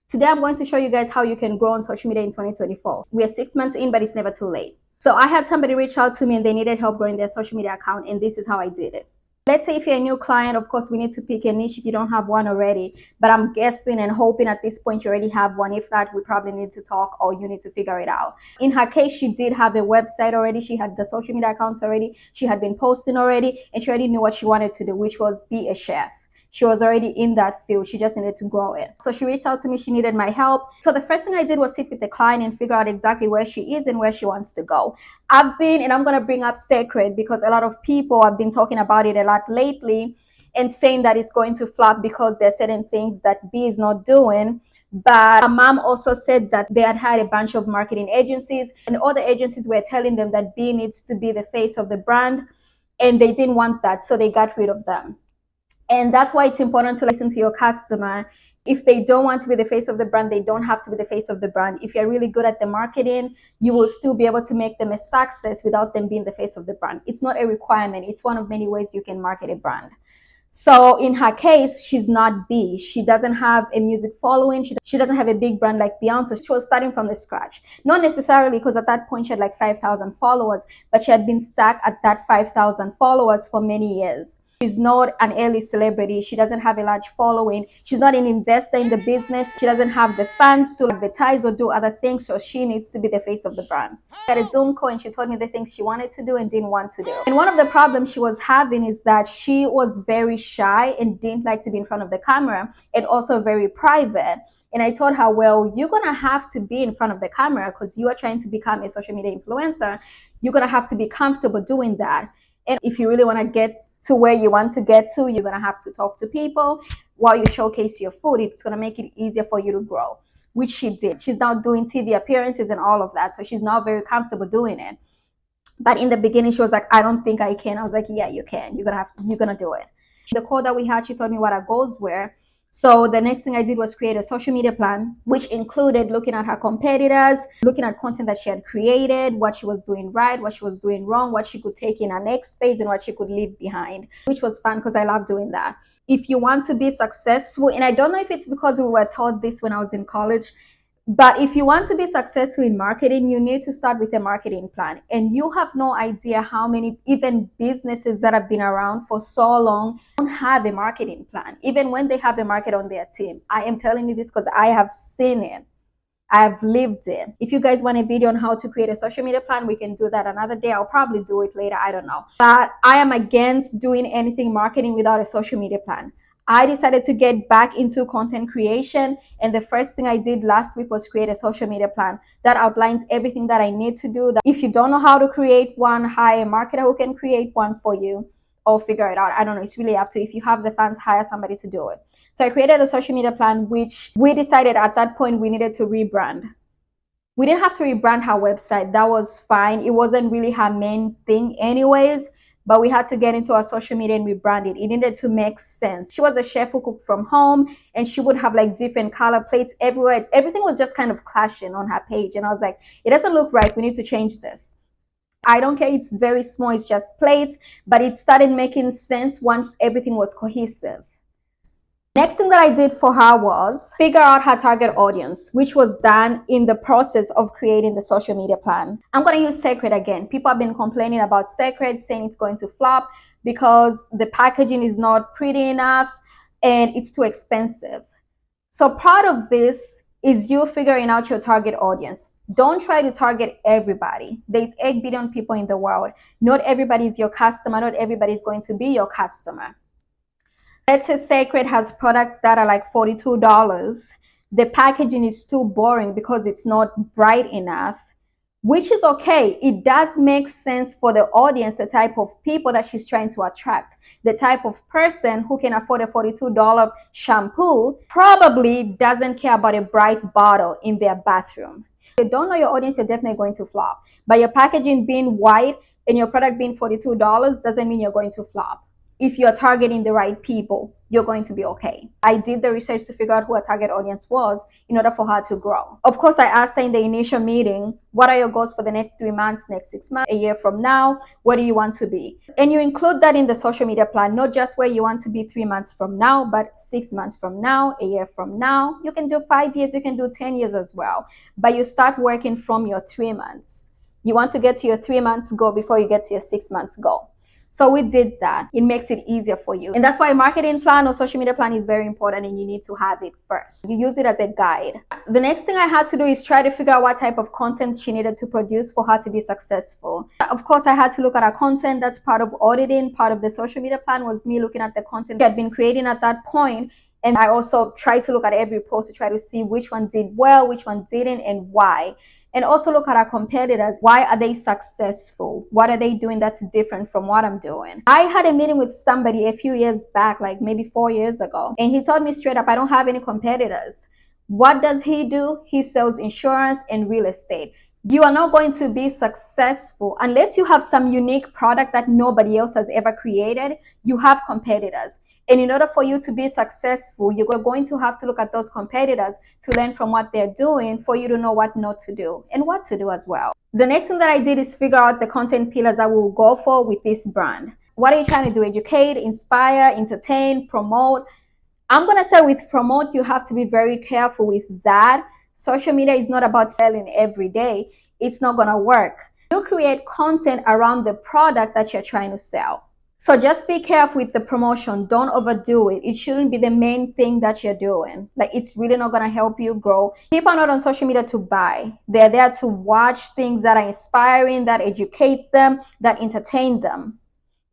Today, I'm going to show you guys how you can grow on social media in 2024. We are 6 months in, but it's never too late. So I had somebody reach out to me and they needed help growing their social media account, and this is how I did it. Let's say if you're a new client, of course, we need to pick a niche if you don't have one already. But I'm guessing and hoping at this point you already have one. If not, we probably need to talk or you need to figure it out. In her case, she did have a website already. She had the social media accounts already. She had been posting already, and she already knew what she wanted to do, which was be a chef. She was already in that field. She just needed to grow it. So she reached out to me. She needed my help. So the first thing I did was sit with the client and figure out exactly where she is and where she wants to go. I'm going to bring up Sacred because a lot of people have been talking about it a lot lately and saying that it's going to flop because there are certain things that B is not doing. But my mom also said that they had a bunch of marketing agencies and other agencies were telling them that B needs to be the face of the brand, and they didn't want that, so they got rid of them. And that's why it's important to listen to your customer. If they don't want to be the face of the brand, they don't have to be the face of the brand. If you're really good at the marketing, you will still be able to make them a success without them being the face of the brand. It's not a requirement. It's one of many ways you can market a brand. So in her case, she's not B. She doesn't have a music following. She doesn't have a big brand like Beyonce. She was starting from the scratch. Not necessarily because at that point she had like 5,000 followers, but she had been stuck at that 5,000 followers for many years. She's not an early celebrity. She doesn't have a large following. She's not an investor in the business. She doesn't have the funds to advertise or do other things. So she needs to be the face of the brand. At a Zoom call and she told me the things she wanted to do and didn't want to do. And one of the problems she was having is that she was very shy and didn't like to be in front of the camera, and also very private. And I told her, well, you're going to have to be in front of the camera because you are trying to become a social media influencer. You're going to have to be comfortable doing that. And if you really want to get to where you want to get to, you're going to have to talk to people while you showcase your food. It's going to make it easier for you to grow, which she did. She's now doing TV appearances and all of that. So she's now very comfortable doing it. But in the beginning, she was like, I don't think I can. I was like, yeah, you can. You're going to do it. The call that we had, she told me what our goals were. So the next thing I did was create a social media plan, which included looking at her competitors, looking at content that she had created, what she was doing right, what she was doing wrong, what she could take in her next phase, and what she could leave behind, which was fun because I love doing that. If you want to be successful, and I don't know if it's because we were taught this when I was in college, but if you want to be successful in marketing, you need to start with a marketing plan. And you have no idea how many even businesses that have been around for so long don't have a marketing plan, even when they have a market on their team. I am telling you this because I have seen it. I've lived it. If you guys want a video on how to create a social media plan, we can do that another day. I'll probably do it later. I don't know. But I am against doing anything marketing without a social media plan. I decided to get back into content creation, and the first thing I did last week was create a social media plan that outlines everything that I need to do. That if you don't know how to create one, hire a marketer who can create one for you, or figure it out. I don't know. It's really up to you. If you have the funds, hire somebody to do it. So I created a social media plan, which we decided at that point we needed to rebrand. We didn't have to rebrand her website. That was fine. It wasn't really her main thing anyways, but we had to get into our social media and rebrand it. It needed to make sense. She was a chef who cooked from home, and she would have like different color plates everywhere. Everything was just kind of clashing on her page. And I was like, it doesn't look right. We need to change this. I don't care. It's very small. It's just plates, but it started making sense once everything was cohesive. Next thing that I did for her was figure out her target audience, which was done in the process of creating the social media plan. I'm going to use Sacred again. People have been complaining about Sacred, saying it's going to flop because the packaging is not pretty enough and it's too expensive. So part of this is you figuring out your target audience. Don't try to target everybody. There's 8 billion people in the world. Not everybody is your customer. Not everybody is going to be your customer. Let's say Sacred has products that are like $42. The packaging is too boring because it's not bright enough, which is okay. It does make sense for the audience, the type of people that she's trying to attract. The type of person who can afford a $42 shampoo probably doesn't care about a bright bottle in their bathroom. If you don't know your audience, you're definitely going to flop. But your packaging being white and your product being $42 doesn't mean you're going to flop if you're targeting the right people. you're going to be okay. I did the research to figure out who her target audience was in order for her to grow. Of course, I asked her in the initial meeting, what are your goals for the next 3 months, next 6 months, a year from now? Where do you want to be? And you include that in the social media plan, not just where you want to be 3 months from now, but 6 months from now, a year from now. You can do 5 years, you can do 10 years as well. But you start working from your 3 months. You want to get to your 3 months goal before you get to your 6 months goal. So we did that. It makes it easier for you. And that's why a marketing plan or social media plan is very important, and you need to have it first. You use it as a guide. The next thing I had to do is try to figure out what type of content she needed to produce for her to be successful. Of course, I had to look at her content. That's part of auditing. Part of the social media plan was me looking at the content she had been creating at that point. And I also tried to look at every post to try to see which one did well, which one didn't, and why. And also look at our competitors. Why are they successful? What are they doing that's different from what I'm doing? I had a meeting with somebody a few years back, like maybe 4 years ago, and he told me straight up, I don't have any competitors. What does he do? He sells insurance and real estate. You are not going to be successful unless you have some unique product that nobody else has ever created. You have competitors. And in order for you to be successful, you're going to have to look at those competitors to learn from what they're doing for you to know what not to do and what to do as well. The next thing that I did is figure out the content pillars that we'll go for with this brand. What are you trying to do? Educate, inspire, entertain, promote? I'm going to say with promote, you have to be very careful with that. Social media is not about selling every day. It's not going to work. You create content around the product that you're trying to sell. So just be careful with the promotion. Don't overdo it. It shouldn't be the main thing that you're doing. Like, it's really not going to help you grow. People are not on social media to buy. They're there to watch things that are inspiring, that educate them, that entertain them.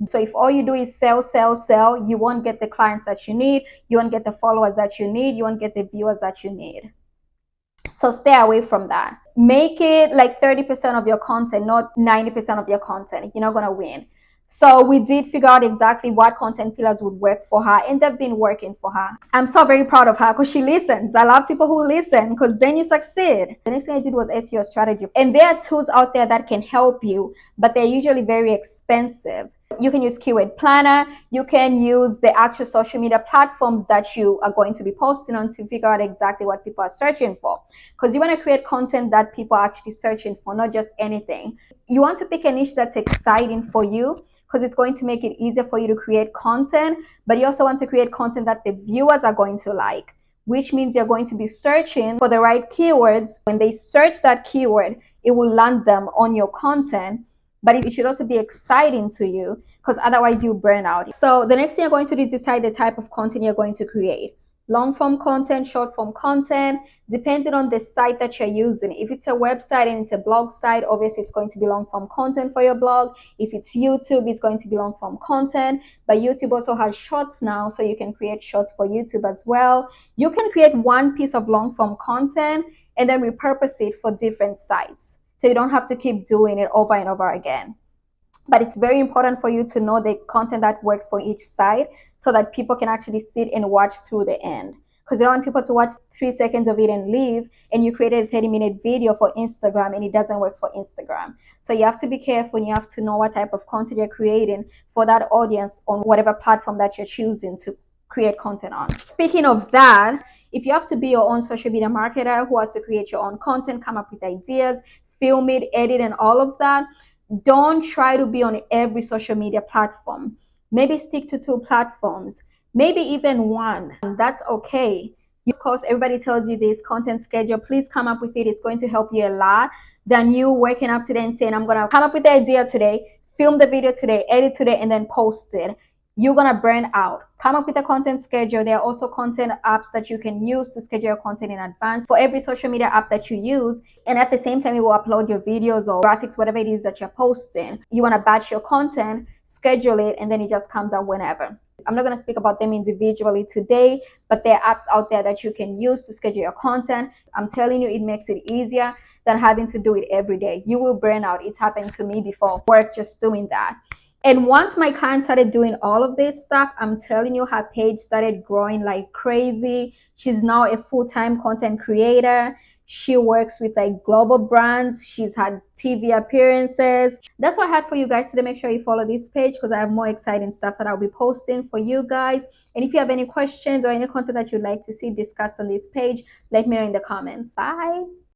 So if all you do is sell, sell, sell, you won't get the clients that you need. You won't get the followers that you need. You won't get the viewers that you need. So stay away from that. Make it like 30% of your content, not 90% of your content. You're not going to win. So we did figure out exactly what content pillars would work for her, and they've been working for her. I'm so very proud of her because she listens. I love people who listen, because then you succeed. The next thing I did was SEO strategy. And there are tools out there that can help you, but they're usually very expensive. You can use Keyword Planner. You can use the actual social media platforms that you are going to be posting on to figure out exactly what people are searching for. Because you want to create content that people are actually searching for, not just anything. You want to pick a niche that's exciting for you, because it's going to make it easier for you to create content. But you also want to create content that the viewers are going to like, which means you're going to be searching for the right keywords. When they search that keyword, it will land them on your content. But it should also be exciting to you, because otherwise you burn out. So the next thing you're going to do is decide the type of content you're going to create. Long form content, short form content, depending on the site that you're using. If it's a website and it's a blog site, obviously it's going to be long form content for your blog. If it's YouTube, it's going to be long form content. But YouTube also has shorts now, so you can create shorts for YouTube as well. You can create one piece of long form content and then repurpose it for different sites, so you don't have to keep doing it over and over again. But it's very important for you to know the content that works for each site, so that people can actually sit and watch through the end. Because they don't want people to watch 3 seconds of it and leave, and you created a 30-minute video for Instagram and it doesn't work for Instagram. So you have to be careful, and you have to know what type of content you're creating for that audience on whatever platform that you're choosing to create content on. Speaking of that, if you have to be your own social media marketer who has to create your own content, come up with ideas, film it, edit, and all of that, don't try to be on every social media platform. Maybe stick to 2 platforms, maybe even 1. That's okay. Of course, everybody tells you this content schedule. Please come up with it. It's going to help you a lot than you waking up today and saying, I'm going to come up with the idea today, film the video today, edit today, and then post it. You're going to burn out. Come up with a content schedule. There are also content apps that you can use to schedule your content in advance for every social media app that you use. And at the same time, you will upload your videos or graphics, whatever it is that you're posting. You want to batch your content, schedule it, and then it just comes out whenever. I'm not going to speak about them individually today, but there are apps out there that you can use to schedule your content. I'm telling you, it makes it easier than having to do it every day. You will burn out. It's happened to me before. Work just doing that. And once my client started doing all of this stuff, I'm telling you, her page started growing like crazy. She's now a full-time content creator. She works with like global brands. She's had TV appearances. That's what I had for you guys today. Make sure you follow this page because I have more exciting stuff that I'll be posting for you guys. And if you have any questions or any content that you'd like to see discussed on this page, let me know in the comments. Bye.